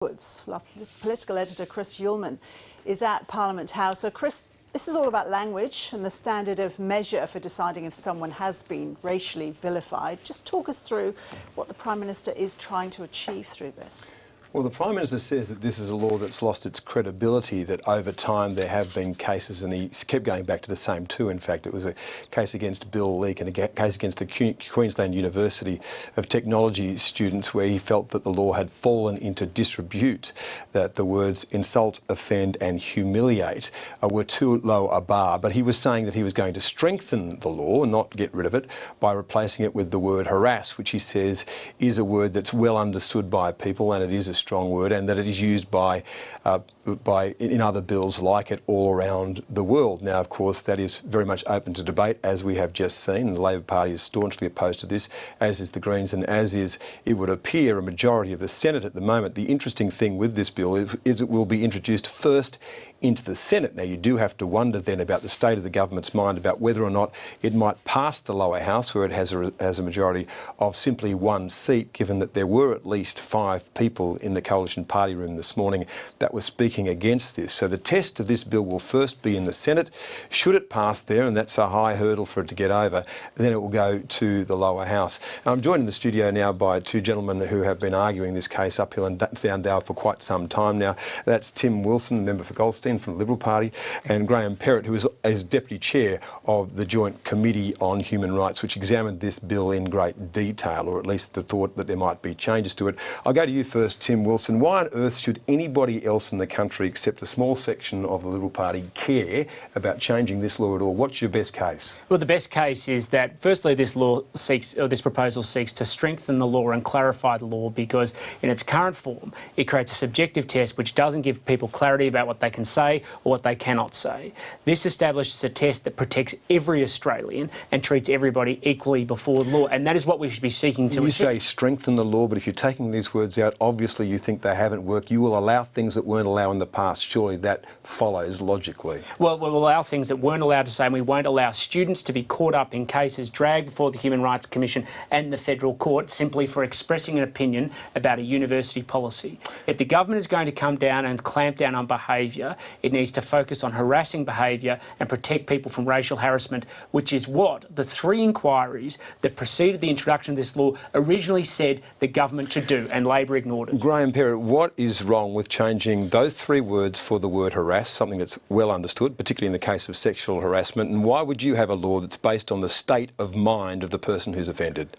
Our political editor Chris Uhlmann is at Parliament House. So Chris, this is all about language and the standard of measure for deciding if someone has been racially vilified. Just talk us through what the Prime Minister is trying to achieve through this. Well, the Prime Minister says that this is a law that's lost its credibility, that over time there have been cases, and he kept going back to the same two. In fact, it was a case against Bill Leak and a case against the Queensland University of Technology students where he felt that the law had fallen into disrepute, that the words insult, offend and humiliate were too low a bar. But he was saying that he was going to strengthen the law and not get rid of it by replacing it with the word harass, which he says is a word that's well understood by people, and it is a strong word, and that it is used in other bills like it all around the world. Now, of course, that is very much open to debate, as we have just seen, and the Labor Party is staunchly opposed to this, as is the Greens, and as is, it would appear, a majority of the Senate at the moment. The interesting thing with this bill is it will be introduced first into the Senate. Now, you do have to wonder then about the state of the government's mind about whether or not it might pass the lower house, where it has a majority of simply one seat, given that there were at least 5 people in the coalition party room this morning that were speaking against this. So the test of this bill will first be in the Senate. Should it pass there, and that's a high hurdle for it to get over, then it will go to the lower house. I'm joined in the studio now by 2 gentlemen who have been arguing this case uphill and down Dale for quite some time now. That's Tim Wilson, member for Goldstein from the Liberal Party, and Graham Perrett, who is Deputy Chair of the Joint Committee on Human Rights, which examined this bill in great detail, or at least the thought that there might be changes to it. I'll go to you first, Tim Wilson. Why on earth should anybody else in the country, except a small section of the Liberal Party, care about changing this law at all? What's your best case? Well, the best case is that, firstly, this proposal seeks to strengthen the law and clarify the law, because in its current form, it creates a subjective test which doesn't give people clarity about what they can say or what they cannot say. This establishes a test that protects every Australian and treats everybody equally before the law, and that is what we should be seeking to achieve. You say strengthen the law, but if you're taking these words out, obviously you think they haven't worked. You will allow things that weren't allowed in the past. Surely that follows logically. Well, we'll allow things that weren't allowed to say, and we won't allow students to be caught up in cases dragged before the Human Rights Commission and the Federal Court simply for expressing an opinion about a university policy. If the government is going to come down and clamp down on behaviour, it needs to focus on harassing behaviour and protect people from racial harassment, which is what the 3 inquiries that preceded the introduction of this law originally said the government should do, and Labor ignored it. Graham Perrett, what is wrong with changing those 3 words for the word harass, something that's well understood, particularly in the case of sexual harassment, and why would you have a law that's based on the state of mind of the person who's offended?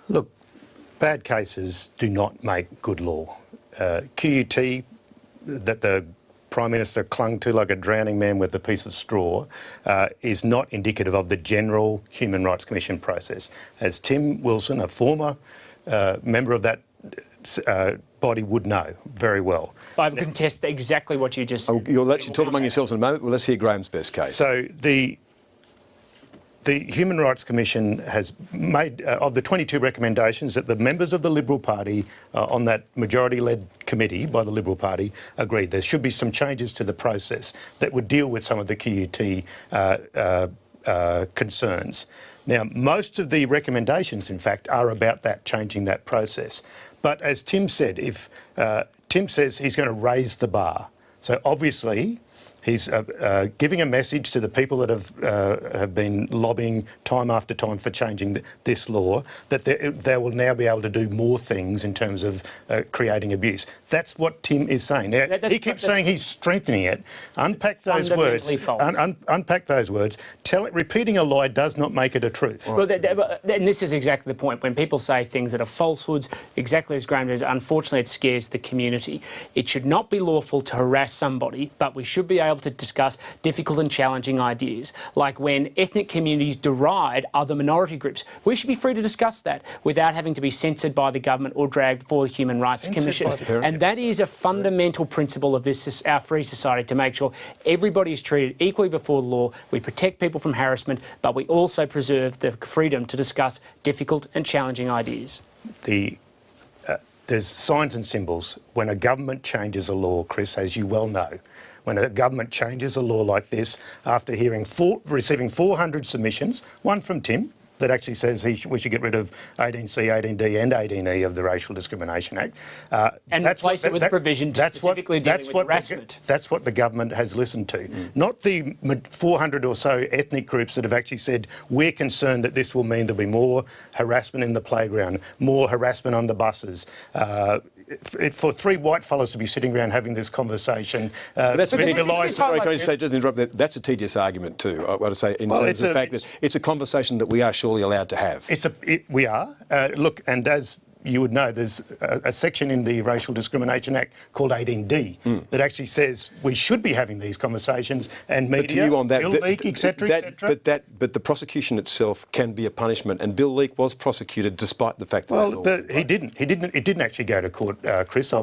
Look, bad cases do not make good law. QUT, that the Prime Minister clung to like a drowning man with a piece of straw, is not indicative of the general Human Rights Commission process. As Tim Wilson, a former member of that body, would know very well. I would contest exactly what you just said. You'll let you talk among yourselves in a moment. Well, let's hear Graham's best case. So the Human Rights Commission has made, of the 22 recommendations that the members of the Liberal Party on that majority-led committee by the Liberal Party agreed, there should be some changes to the process that would deal with some of the QUT concerns. Now, most of the recommendations, in fact, are about that, changing that process. But as Tim said, if Tim says he's going to raise the bar, so obviously he's giving a message to the people that have been lobbying time after time for changing this law, that they will now be able to do more things in terms of creating abuse. That's what Tim is saying. Now, he keeps saying he's strengthening it. Unpack those words. Unpack those words. Repeating a lie does not make it a truth. Well, and this is exactly the point. When people say things that are falsehoods, exactly as Graham says, unfortunately it scares the community. It should not be lawful to harass somebody, but we should be able to discuss difficult and challenging ideas, like when ethnic communities deride other minority groups. We should be free to discuss that without having to be censored by the government or dragged before the Human Rights Commission. And that is a fundamental principle of this, our free society, to make sure everybody is treated equally before the law. We protect people from harassment, but we also preserve the freedom to discuss difficult and challenging ideas. There's signs and symbols when a government changes a law, Chris, as you well know. When a government changes a law like this, after receiving 400 submissions, one from Tim, that actually says we should get rid of 18C, 18D and 18E of the Racial Discrimination Act. And replace it with a provision specifically dealing with harassment. That's what the government has listened to. Not the 400 or so ethnic groups that have actually said, we're concerned that this will mean there'll be more harassment in the playground, more harassment on the buses. For three white fellows to be sitting around having this conversation, that's sorry, can I just interrupt that? That's a tedious argument too. I want to say in terms of the fact that it's a conversation that we are surely allowed to have. We are. Look, and as you would know, there's a section in the Racial Discrimination Act called 18D that actually says we should be having these conversations, and media, Bill Leak, etc., etc. But the prosecution itself can be a punishment, and Bill Leak was prosecuted despite the fact that. Well, he didn't. It didn't actually go to court, Chris.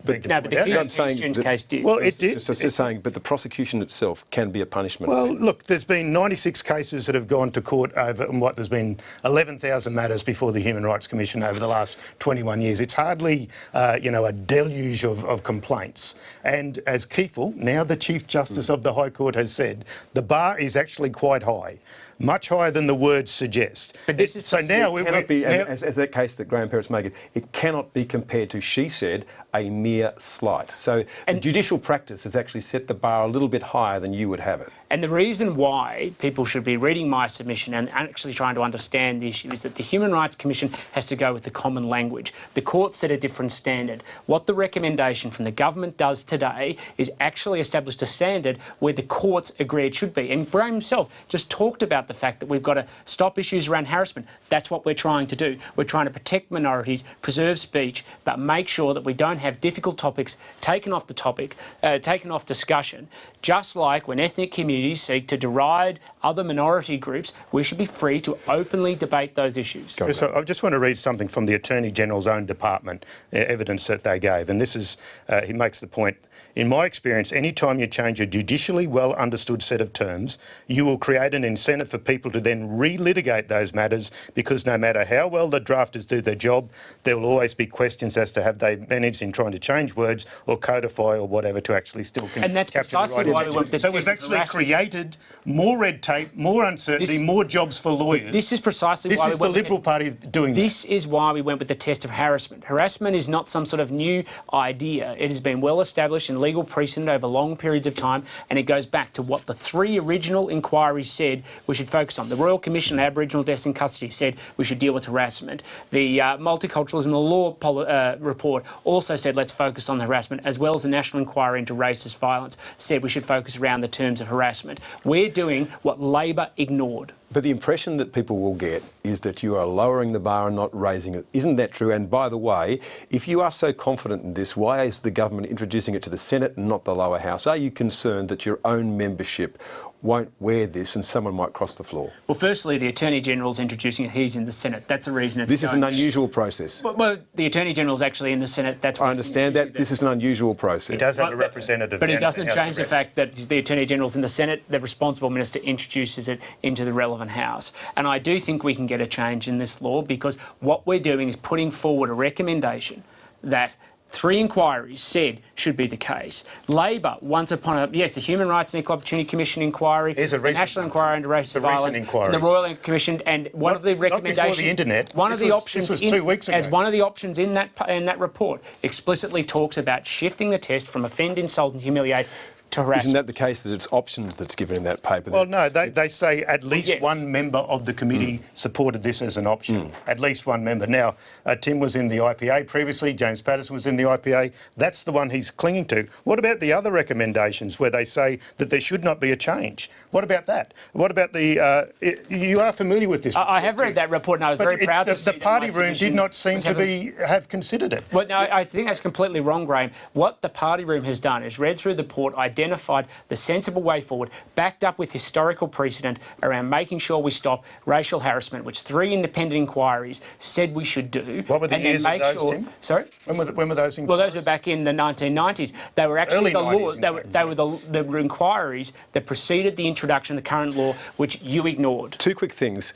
But the Exchange case did. Well, it did. It's saying, but the prosecution itself can be a punishment. Well, look, there's been 96 cases that have gone to court over there's been 11,000 matters before the Human Rights Commission over the last 21 years. It's hardly, a deluge of complaints. And as Kiefel, now the Chief Justice of the High Court, has said, the bar is actually quite high. Much higher than the words suggest. But this is so now it cannot be, as that case that Graham Perrett's making, it cannot be compared to, she said, a mere slight. So the judicial practice has actually set the bar a little bit higher than you would have it. And the reason why people should be reading my submission and actually trying to understand the issue is that the Human Rights Commission has to go with the common language. The court set a different standard. What the recommendation from the government does today is actually establish a standard where the courts agree it should be. And Graham himself just talked about the fact that we've got to stop issues around harassment. That's what we're trying to do. We're trying to protect minorities, preserve speech, but make sure that we don't have difficult topics taken off the topic, taken off discussion. Just like when ethnic communities seek to deride other minority groups, we should be free to openly debate those issues. So I just want to read something from the Attorney General's own department, evidence that they gave. And this is, he makes the point, in my experience, any time you change a judicially well understood set of terms, you will create an incentive for people to then relitigate those matters, because no matter how well the drafters do their job, there will always be questions as to have they managed in trying to change words or codify or whatever to actually still capture the right. And that's precisely why we want the So we've actually created more red tape, more uncertainty, more jobs for lawyers. This is precisely why we went the Liberal Party doing this. Is why we went with the test of harassment. Harassment is not some sort of new idea. It has been well established in legal precedent over long periods of time, and it goes back to what the three original inquiries said we should focus on. The Royal Commission on Aboriginal Deaths in Custody said we should deal with harassment. The Multiculturalism and Law report also said let's focus on the harassment, as well as the National Inquiry into Racist Violence said we should focus around the terms of harassment. We're doing what Labor ignored. But the impression that people will get is that you are lowering the bar and not raising it. Isn't that true? And by the way, if you are so confident in this, why is the government introducing it to the Senate and not the lower house? Are you concerned that your own membership won't wear this and someone might cross the floor? Well, firstly, the Attorney General's introducing it. He's in the Senate. That's the reason it's This is an unusual process. Well, the Attorney General's actually in the Senate. That's I understand that. This is an unusual process. He does have a representative. But it doesn't change the fact that the Attorney General's in the Senate. The responsible minister introduces it into the relevant House. And I do think we can get a change in this law, because what we're doing is putting forward a recommendation that three inquiries said should be the case. Labor, once upon a... Yes, the Human Rights and Equal Opportunity Commission inquiry, the National Inquiry into Racist Violence, the Royal Commission, and one of the recommendations... Not before the internet. One of the options... This was 2 weeks ago. As one of the options in that report explicitly talks about shifting the test from offend, insult and humiliate to harassment. Isn't that the case that it's options that's given in that paper? Well, no, they say at least one member of the committee supported this as an option. At least one member. Now, Tim was in the IPA previously, James Patterson was in the IPA. That's the one he's clinging to. What about the other recommendations where they say that there should not be a change? What about that? What about the... you are familiar with this report, I have read that report, and I was very proud to see the party room did not seem to have considered it. Well, no, I think that's completely wrong, Graham. What the party room has done is read through the report, identified the sensible way forward, backed up with historical precedent around making sure we stop racial harassment, which three independent inquiries said we should do. What were the years of those, Tim? Sorry? When were those inquiries? Well, those were back in the 1990s. They were actually the laws. They were the inquiries that preceded the introduction of the current law, which you ignored. Two quick things.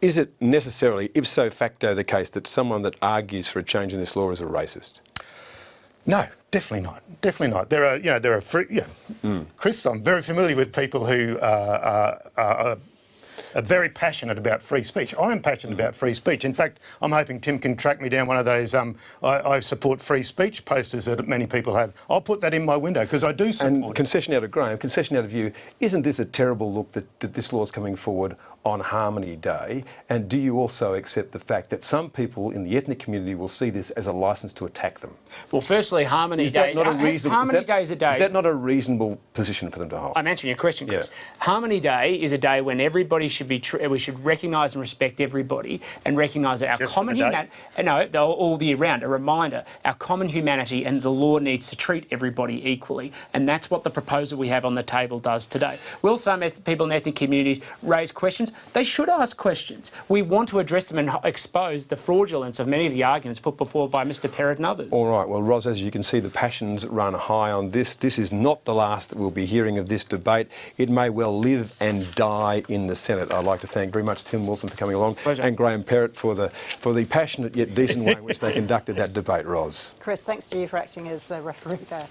Is it necessarily, ipso facto, the case that someone that argues for a change in this law is a racist? No, definitely not. Definitely not. There are free. Yeah. Chris, I'm very familiar with people who are very passionate about free speech. I am passionate about free speech. In fact, I'm hoping Tim can track me down one of those I support free speech posters that many people have. I'll put that in my window because I do support And concession out of Graham, concession out of you, isn't this a terrible look that this law is coming forward on Harmony Day? And do you also accept the fact that some people in the ethnic community will see this as a licence to attack them? Well, firstly, Harmony Day is a day. Is that not a reasonable position for them to hold? I'm answering your question, Chris. Yeah. Harmony Day is a day when everybody should be. We should recognise and respect everybody, and recognise that our Just common humanity. No, all year round. A reminder: our common humanity and the law needs to treat everybody equally, and that's what the proposal we have on the table does today. Will some people in ethnic communities raise questions? They should ask questions. We want to address them and expose the fraudulence of many of the arguments put before by Mr. Perrett and others. All right. Well, Ros, as you can see, the passions run high on this. This is not the last that we'll be hearing of this debate. It may well live and die in the Senate. I'd like to thank very much Tim Wilson for coming along. Pleasure. And Graham Perrett for the passionate yet decent way in which they conducted that debate, Ros. Chris, thanks to you for acting as a referee there.